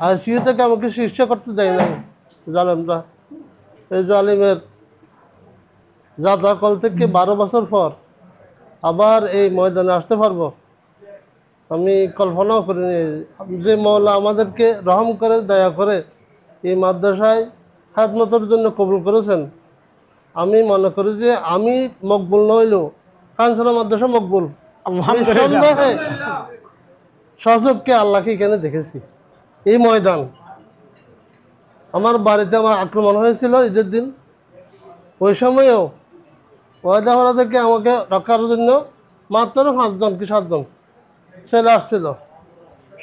ICU থেকে আমাকে চিকিৎসা করতে দেয় না জালেমরা। এই জালিমের যাত্রাকাল থেকে 12 বছর পর আবার এই ময়দানে আসতে পারবো আমি কল্পনাও করিনি। যে মওলা আমাদেরকে রহম করে দয়া করে এই মাদ্রাসায় খেদমতের জন্য কবুল করেছেন, আমি মনে করি যে আমি মকবুল নইলেও কাঞ্চনা মাদ্রাসা মকবুল। নিঃসন্দেহে সচক্ষে আল্লাহকে এখানে দেখেছি। এই ময়দান আমার বাড়িতে আমার আক্রমণ হয়েছিল ঈদের দিন, ওই সময়েও ওয়াদাহরা থেকে আমাকে রক্ষার জন্য মাত্র 5 জন কি 7 জন ছেলে আসছিল।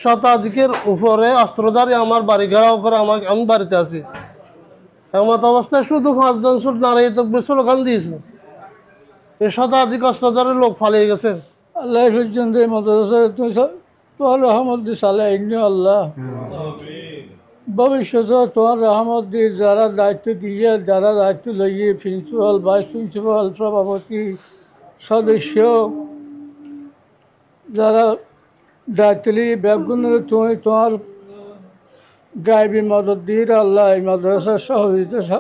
শতাধিকের উপরে অস্ত্রধারী আমার বাড়ি ঘেরাও করে আমি বাড়িতে আছি। এমত অবস্থায় শুধু 5 জন শুধু নারাই তকবীর স্লোগান দিয়েছিল। এই শতাধিক অস্ত্রধারী লোক পালিয়ে গেছে। আল্লাহ পর্যন্ত তোমার রহমত দিয়ে চালাই আল্লাহ, ভবিষ্যতে তোমার রহমত দিয়ে যারা দায়িত্ব দিয়ে যারা দায়িত্ব লইয়ে প্রিন্সিপাল, ভাইস প্রিন্সিপাল, সভাপতি, সদস্য যারা দায়িত্ব নিয়ে ব্যাপগুণের তুমি তোমার গায়েবী মদত দিয়ে আল্লাহ এই মাদ্রাসার সহযোগিতা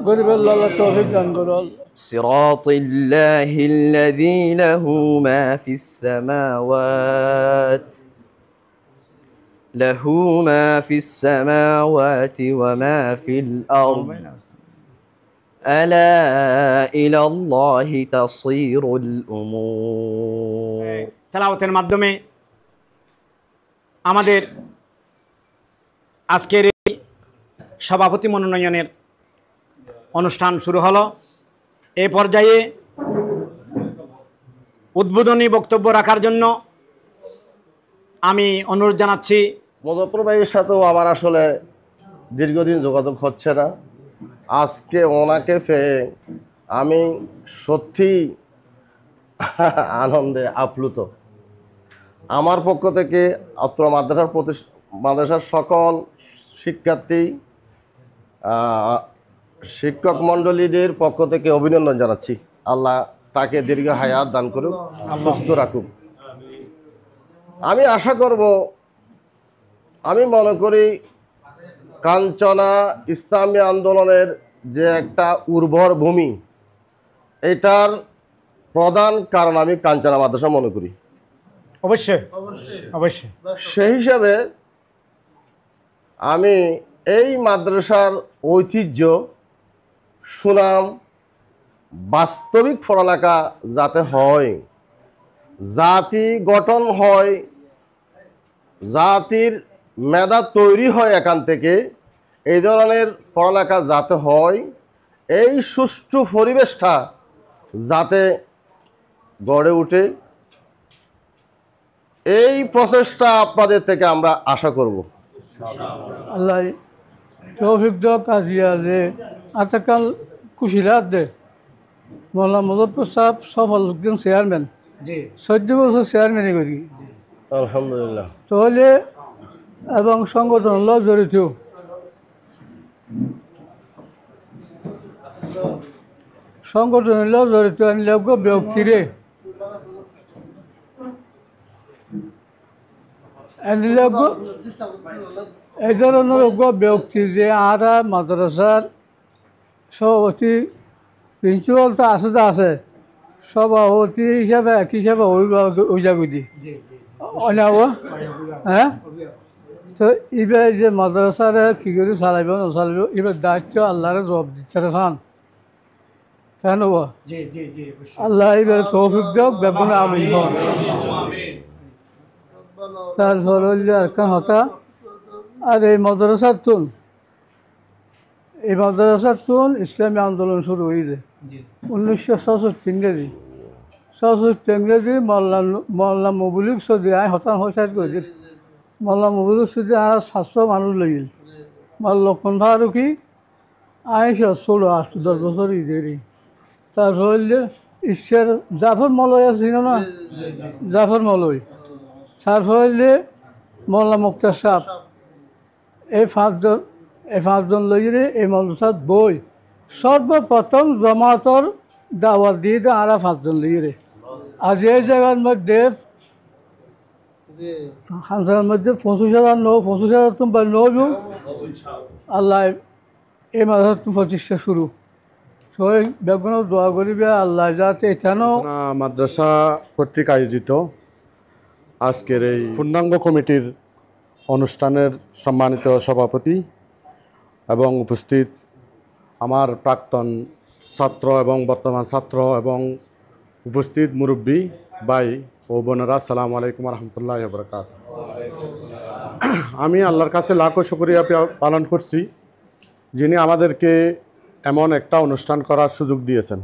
গরিব আল্লাহ তৌফিক দান করো আল্লাহ। صراط الله الذي له ما في السماوات وما في الأرض ألا إلى الله تصير الأمور। তেলাওয়াতের মাধ্যমে আমাদের আজকের এই সভাপতি মনোনয়নের অনুষ্ঠান শুরু হলো। এই পর্যায়ে উদ্বোধনী বক্তব্য রাখার জন্য আমি অনুরোধ জানাচ্ছি। মুজফ্ফর ভাইয়ের সাথেও আমার আসলে দীর্ঘদিন যোগাযোগ হচ্ছে না। আজকে ওনাকে পেয়ে আমি সত্যি আনন্দে আপ্লুত। আমার পক্ষ থেকে অত্র মাদ্রাসার সকল শিক্ষার্থী, শিক্ষক মণ্ডলীদের পক্ষ থেকে অভিনন্দন জানাচ্ছি। আল্লাহ তাকে দীর্ঘ হায়াত দান করুক, সুস্থ রাখুক। আমি আশা করব, আমি মনে করি কাঞ্চনা ইসলামী আন্দোলনের যে একটা উর্বর ভূমি, এটার প্রধান কারণ আমি কাঞ্চনা মাদ্রাসা মনে করি। অবশ্যই অবশ্যই সেই হিসাবে আমি এই মাদ্রাসার ঐতিহ্য, সুনাম, বাস্তবিক পড়ালেখা যাতে হয়, জাতি গঠন হয়, জাতির মেধা তৈরি হয়, এখান থেকে এই ধরনের পড়ালেখা যাতে হয়, এই সুষ্ঠু পরিবেশটা যাতে গড়ে ওঠে, এই প্রচেষ্টা আপনাদের থেকে আমরা আশা করব। আল্লাহ তৌফিক দাও কাজিয়া যে আজকাল কুশিরাত দে মোল্লা মুজফ্ফর সাহেব সফল একজন চেয়ারম্যান, 14 বছর চেয়ারম্যানই করি আলহামদুলিল্লাহ। তাহলে এবং সংগঠন জড়িত লোক ব্যক্তিরে এই ধরনের ব্যক্তি যে আরা মাদ্রাসার সভাপতি, প্রিন্সিপাল তো আছে, সভাপতি হিসাবে এক হিসাবে অভিভাবক ওইজাগুদি হ্যাঁ। তো এবার যে মাদ্রাসারে কী করে চালাইব নচালিব, এবার দায়িত্ব আল্লাহরে জবাব দিতে খান কেন আল্লাহ এবার তৌফিক দেওক ব্যাপনে আমিন। তারপর হইল আরকান হতা। আর এই মাদ্রাসার তুন ইসলামী আন্দোলন শুরু হয়েছে 1964 ইংরেজি। 64 ইংরেজি মোল্লা মবুলিক চৌধুরী আই হতান হইসাইড করে দিল। মোল্লা মবুলিক চৌধুরী আর 700 মানুষ লইল। মোল্লা লক্ষণ ফারুকি আইস 16-10 বছর দেরি। তারপর হইল ঈশ্বর জাফর মলয় আছে না, জাফর মলয়। তারপর হইলে মোল্লা মুক্তার সাহেব। এই পাঁচজন লইরে এই মাদ্রাসাত বই সর্বপ্রথম জমাতর দাওয়াত দিয়ে আর 5 জন লইরে। আজ এই জায়গার মধ্যে খানসানের মধ্যে 25,000 তুমি নজন আল্লাহ এই মাদ্রাসা প্রতিষ্ঠা শুরু তো বেগুন দোয়া করিবে আল্লাহ যাতে এখানেও মাদ্রাসা কর্তৃক আয়োজিত আজকের এই পূর্ণাঙ্গ কমিটির অনুষ্ঠানের সম্মানিত সভাপতি এবং উপস্থিত আমার প্রাক্তন ছাত্র এবং বর্তমান ছাত্র এবং উপস্থিত মুরব্বী ভাই ও বোনেরা, আসসালামু আলাইকুম রহমতুল্লাহ বরকাত। আমি আল্লাহর কাছে লাখো শুকরিয়া পালন করছি, যিনি আমাদেরকে এমন একটা অনুষ্ঠান করার সুযোগ দিয়েছেন।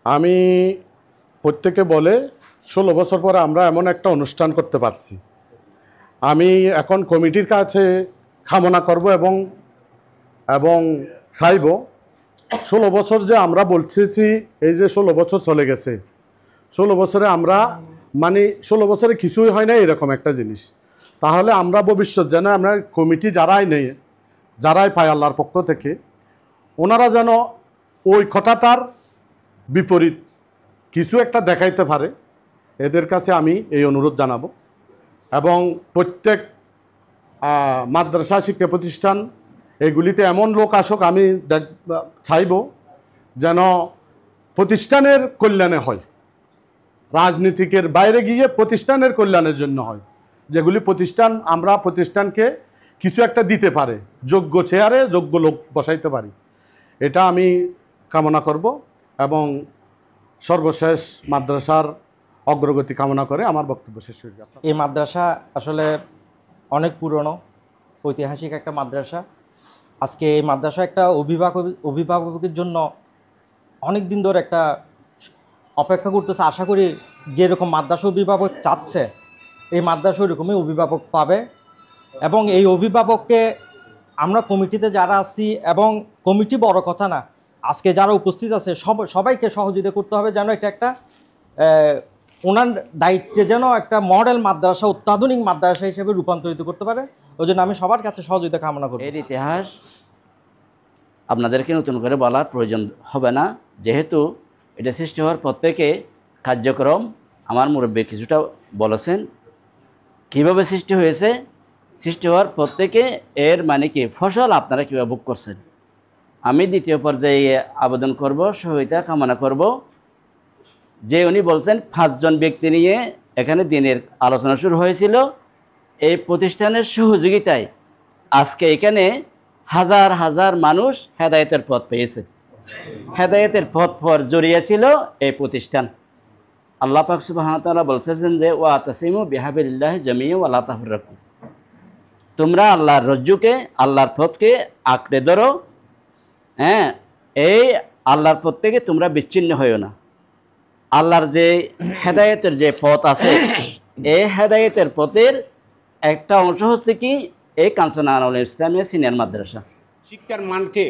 আমি প্রত্যেকে বলে 16 বছর পরে আমরা এমন একটা অনুষ্ঠান করতে পারছি। আমি এখন কমিটির কাছে কামনা করব এবং চাইব 16 বছর যে আমরা বলতেছি, এই যে 16 বছর চলে গেছে, 16 বছরে আমরা 16 বছরে কিছুই হয় না এরকম একটা জিনিস। তাহলে আমরা ভবিষ্যৎ যেন আমরা কমিটি যারাই পাই আল্লাহর পক্ষ থেকে, ওনারা যেন ওই কথাটার বিপরীত কিছু একটা দেখাইতে পারে, এদের কাছে আমি এই অনুরোধ জানাবো। এবং প্রত্যেক মাদ্রাসা শিক্ষা প্রতিষ্ঠান এগুলিতে এমন লোক আসুক, আমি চাইব যেন প্রতিষ্ঠানের কল্যাণে হয়, রাজনীতিকের বাইরে গিয়ে প্রতিষ্ঠানের কল্যাণের জন্য হয়, যেগুলি প্রতিষ্ঠান আমরা প্রতিষ্ঠানকে কিছু একটা দিতে পারে, যোগ্য চেয়ারে যোগ্য লোক বসাইতে পারি, এটা আমি কামনা করব। এবং সর্বশেষ মাদ্রাসার অগ্রগতি কামনা করে আমার বক্তব্য শেষ হয়ে গেছে। এই মাদ্রাসা আসলে অনেক পুরনো, ঐতিহাসিক একটা মাদ্রাসা। আজকে এই মাদ্রাসা একটা অভিভাবকের জন্য অনেক দিন ধরে একটা অপেক্ষা করতেছে। আশা করি যেরকম মাদ্রাসা অভিভাবক চাচ্ছে, এই মাদ্রাসা ওইরকমই অভিভাবক পাবে। এবং এই অভিভাবককে আমরা কমিটিতে যারা আছি, এবং কমিটি বড় কথা না, আজকে যারা উপস্থিত আছে সবাইকে সহযোগিতা করতে হবে, যেন এটা একটা ওনার দায়িত্বে যেন একটা মডেল মাদ্রাসা, অত্যাধুনিক মাদ্রাসা হিসেবে রূপান্তরিত করতে পারে। ওই জন্য আমি সবার কাছে সহযোগিতা কামনা করি। এর ইতিহাস আপনাদেরকে নতুন করে বলার প্রয়োজন হবে না, যেহেতু এটা সৃষ্টি হওয়ার পর থেকে কার্যক্রম আমার মুরব্বী কিছুটা বলেছেন কীভাবে সৃষ্টি হয়েছে। সৃষ্টি হওয়ার পর থেকে এর কি ফসল আপনারা কীভাবে ভোগ করছেন। আমি দ্বিতীয় পর্যায়ে আবেদন করব, সহায়তা কামনা করব, যে উনি বলছেন 5 জন ব্যক্তি নিয়ে এখানে দিনের আলোচনা শুরু হয়েছিল। এই প্রতিষ্ঠানের সহযোগিতায় আজকে এখানে হাজার হাজার মানুষ হেদায়েতের পথ পেয়েছে। হেদায়েতের পথ পর জড়িয়েছিল এই প্রতিষ্ঠান। আল্লাহ পাক সুবহানাহু ওয়া তাআলা বলছেন যে ওয়াতাসিমু বিহাবিলিল্লাহি জামিআন ওয়া লা তাফাররাকু, তোমরা আল্লাহর রজ্জুকে, আল্লাহর পথকে আঁকড়ে ধরো। হ্যাঁ, এই আল্লাহর পথ থেকে তোমরা বিচ্ছিন্ন হইও না। আল্লাহর যে হেদায়েতের যে পথ আছে, এই হেদায়েতের পথের একটা অংশ হচ্ছে কি এই কাঞ্চন আনোয়ার ইসলামিয়া সিনিয়র মাদ্রাসা। শিক্ষার মানকে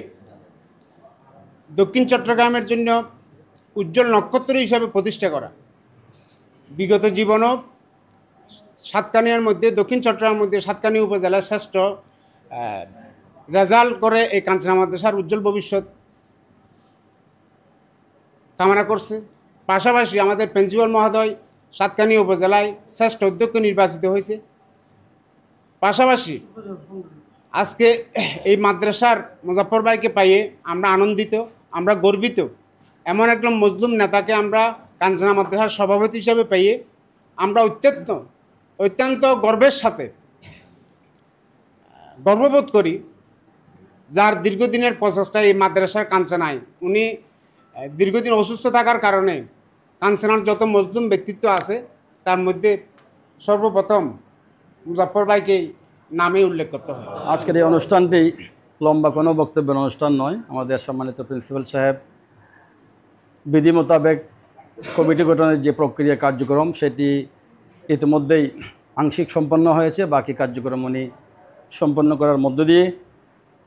দক্ষিণ চট্টগ্রামের জন্য উজ্জ্বল নক্ষত্র হিসাবে প্রতিষ্ঠা করা। বিগত জীবনও সাতকানিয়ার মধ্যে, দক্ষিণ চট্টগ্রামের মধ্যে সাতকানিয়া উপজেলার শ্রেষ্ঠ রেজাল্ট করে এই কাঞ্চনা মাদ্রাসার উজ্জ্বল ভবিষ্যৎ কামনা করছে। পাশাপাশি আমাদের প্রিন্সিপাল মহোদয় সাতকানিয়া উপজেলায় শ্রেষ্ঠ অধ্যক্ষ নির্বাচিত হয়েছে। পাশাপাশি আজকে এই মাদ্রাসার মুজাফফর ভাইকে পাইয়ে আমরা আনন্দিত, আমরা গর্বিত। এমন একজন মজলুম নেতাকে আমরা কাঞ্চনা মাদ্রাসার সভাপতি হিসাবে পাইয়ে আমরা অত্যন্ত গর্বের সাথে গর্ববোধ করি। যার দীর্ঘদিনের প্রচেষ্টা এই মাদ্রাসার কাঞ্চনায়, উনি দীর্ঘদিন অসুস্থ থাকার কারণে কাঞ্চনার যত মজলুম ব্যক্তিত্ব আছে তার মধ্যে সর্বপ্রথম মুজাফফর ভাইকে নামে উল্লেখ করতে হয়। আজকের এই অনুষ্ঠানটি লম্বা কোনো বক্তব্যের অনুষ্ঠান নয়। আমাদের সম্মানিত প্রিন্সিপাল সাহেব বিধি মোতাবেক কমিটি গঠনের যে প্রক্রিয়া কার্যক্রম, সেটি ইতিমধ্যেই আংশিক সম্পন্ন হয়েছে। বাকি কার্যক্রম উনি সম্পন্ন করার মধ্য দিয়ে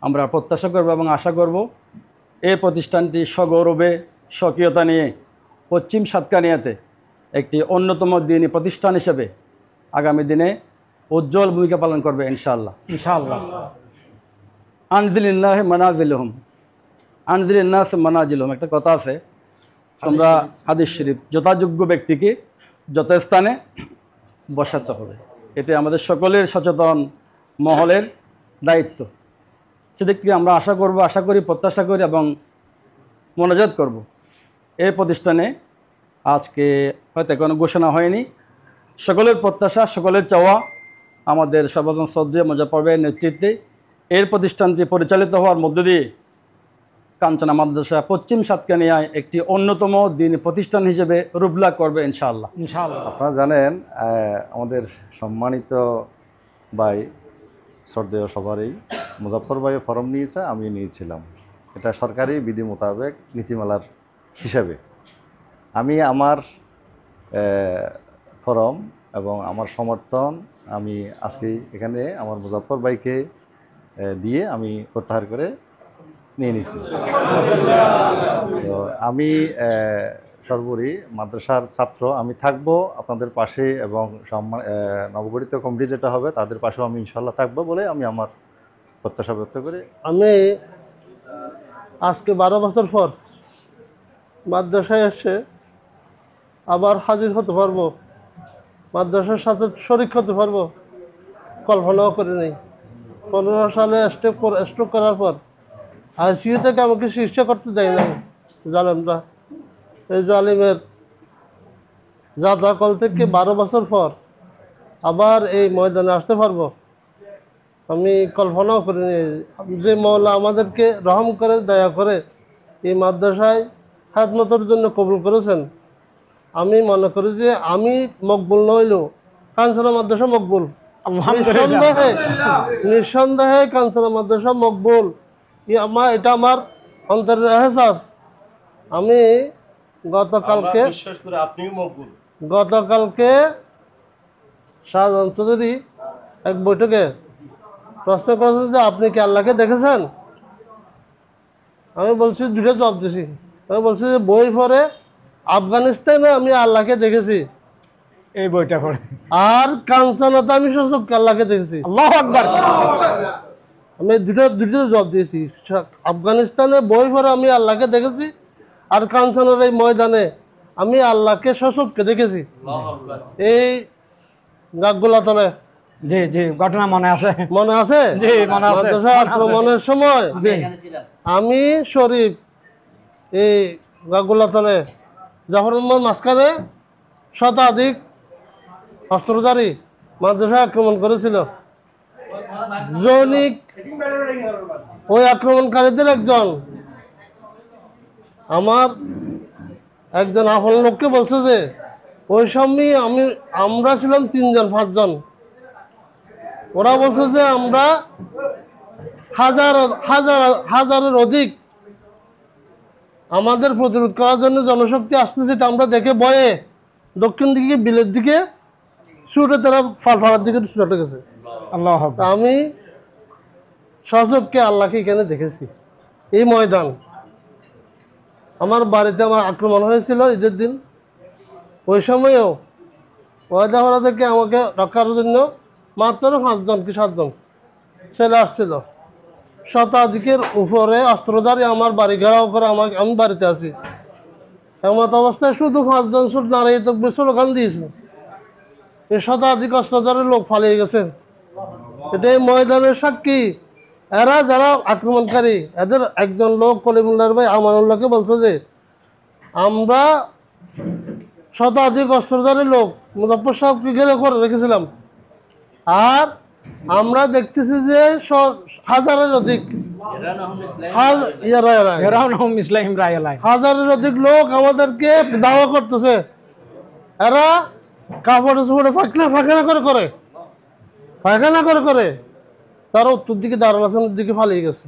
আমরা প্রত্যাশা করব এবং আশা করব এই প্রতিষ্ঠানটি সগৌরবে স্বকীয়তা নিয়ে পশ্চিম সাতকানিয়াতে একটি অন্যতম দিনী প্রতিষ্ঠান হিসেবে আগামী দিনে উজ্জ্বল ভূমিকা পালন করবে ইনশাআল্লাহ। আনজিলিল্লাহ মানাজিলহুম, আনজিলিন্নাস মানাজিলহুম, একটা কথা আছে, তোমরা হাদিস শরীফ, যথাযোগ্য ব্যক্তিকে যথাস্থানে বসাতে হবে। এটা আমাদের সকলের সচেতন মহলের দায়িত্ব। সেদিক থেকে আমরা আশা করি প্রত্যাশা করি এবং মনোজাত করব। এই প্রতিষ্ঠানে আজকে হয়তো কোনো ঘোষণা হয়নি, সকলের প্রত্যাশা সকলের চাওয়া আমাদের সর্বজন শ্রদ্ধেয় মোজাফফর ভাইয়ের নেতৃত্বে এর প্রতিষ্ঠানটি পরিচালিত হওয়ার মধ্য দিয়ে কাঞ্চনা মাদ্রাসা পশ্চিম সাতকানিয়ায় একটি অন্যতম দিনী প্রতিষ্ঠান হিসেবে রূপ লাভ করবে ইনশাআল্লাহ। আপনারা জানেন আমাদের সম্মানিত ভাই শ্রদ্ধেয় সবারই মুজাফফর ভাই ফরম নিয়েছে, আমি নিয়েছিলাম। এটা সরকারি বিধি মোতাবেক নীতিমালার হিসাবে আমি আমার ফরম এবং আমার সমর্থন আমি আজকে এখানে আমার মুজাফফর ভাইকে দিয়ে আমি প্রত্যাহার করে নিয়ে নিয়েছি। তো আমি সর্বোপরি মাদ্রাসার ছাত্র, আমি থাকবো আপনাদের পাশে এবং নবগঠিত কমিটি যেটা হবে তাদের পাশেও আমি ইনশাল্লাহ থাকবো বলে আমি আমার প্রত্যাশা ব্যক্ত করি। আমি আজকে 12 বছর পর মাদ্রাসায় এসে আবার হাজির হতে পারবো, মাদ্রাসার সাথে শরিক হতে পারবো কল্পনাও করিনি। 15 সালে স্ট্রোক করার পর আইসিইউ থেকে আমাকে চিকিৎসা করতে দেয় নাই জালেমরা। এই জালিমের যাতাকল থেকে 12 বছর পর আবার এই ময়দানে আসতে পারবো আমি কল্পনাও করিনি। যে মওলা আমাদেরকে রহম করে দয়া করে এই মাদ্রাসায় খেদমতের জন্য কবুল করেছেন, আমি মনে করি যে আমি মকবুল নইলেও কাঞ্চনা মাদ্রাসা মকবুল। নিঃসন্দেহে কাঞ্চনা মাদ্রাসা মকবুল, এটা আমার অন্তরের এহসাস। আমি গতকালকে শাহজাহান চৌধুরী এক বৈঠকে প্রশ্ন করেছেন যে আপনি কি আল্লাহকে দেখেছেন? আমি বলছি দুটো জবাব দিছি। আমি বলছি যে বই পড়ে আফগানিস্তানে আমি আল্লাহকে দেখেছি, এই বইটা পড়ে, আর কাঞ্চনাতে আমি সচক্ষে আল্লাহকে দেখেছি। আল্লাহু আকবার। আমি দুটো জবাব দিয়েছি। আফগানিস্তানে বই পড়ে আমি আল্লাহকে দেখেছি, আর কাঞ্চনের এই ময়দানে আমি আল্লাহকে সচক্ষে দেখেছি। এই গাছগুলাতনে জি জি ঘটনা মনে আছে? মনে আছে? জি মনে আছে। মাদ্রাসা আক্রমণের সময় আমি শরীফ এই গাছগুলাতনে জাফরুল্লাহর মাঝখানে শতাধিক অস্ত্রধারী মাদ্রাসা আক্রমণ করেছিল। জৈনিক ওই আক্রমণকারীদের একজন আমার একজন আপন লোককে বলছে যে ওই সময় আমরা ছিলাম 3 জন 5 জন, ওরা বলছে যে আমরা হাজারের অধিক আমাদের প্রতিরোধ করার জন্য জনশক্তি আসতেছে, এটা আমরা দেখে ভয়ে দক্ষিণ দিকে বিলের দিকে ছুটে তারা ফালফাড়ার দিকে ছুটে গেছে। আমি সচক্ষে আল্লাহকে এখানে দেখেছি। এই ময়দান আমার বাড়িতে আমার আক্রমণ হয়েছিল ঈদের দিন, ওই সময়েও ওয়াদাহরা থেকে আমাকে রক্ষার জন্য মাত্র 5 জন কি 7 জন ছেলে আসছিল। শতাধিকের উপরে অস্ত্রধারী আমার বাড়ি ঘেরাও করে আমি বাড়িতে আছি। এমত অবস্থায় শুধু 5 জন শুধু দাঁড়িয়ে তো স্লোগান দিয়েছিল, এই শতাধিক অস্ত্রধারী লোক পালিয়ে গেছে। এটা এই ময়দানের সাক্ষী। এরা যারা আক্রমণকারী, এদের একজন লোক কলিমুল্লাহর ভাই আমানুল্লাহকে বলছে যে আমরা শতাধিক অস্ত্রধারী লোক মুজাফফর সাহেবকে ঘিরে করে রেখেছিলাম, আর আমরা দেখতেছি যে হাজারের অধিক লোক আমাদেরকে দাওয়া করতেছে। এরা কাপড় চোপড়ে পায়খানা করে তারা উত্তর দিকে দারুল হাসানের দিকে পালিয়ে গেছে।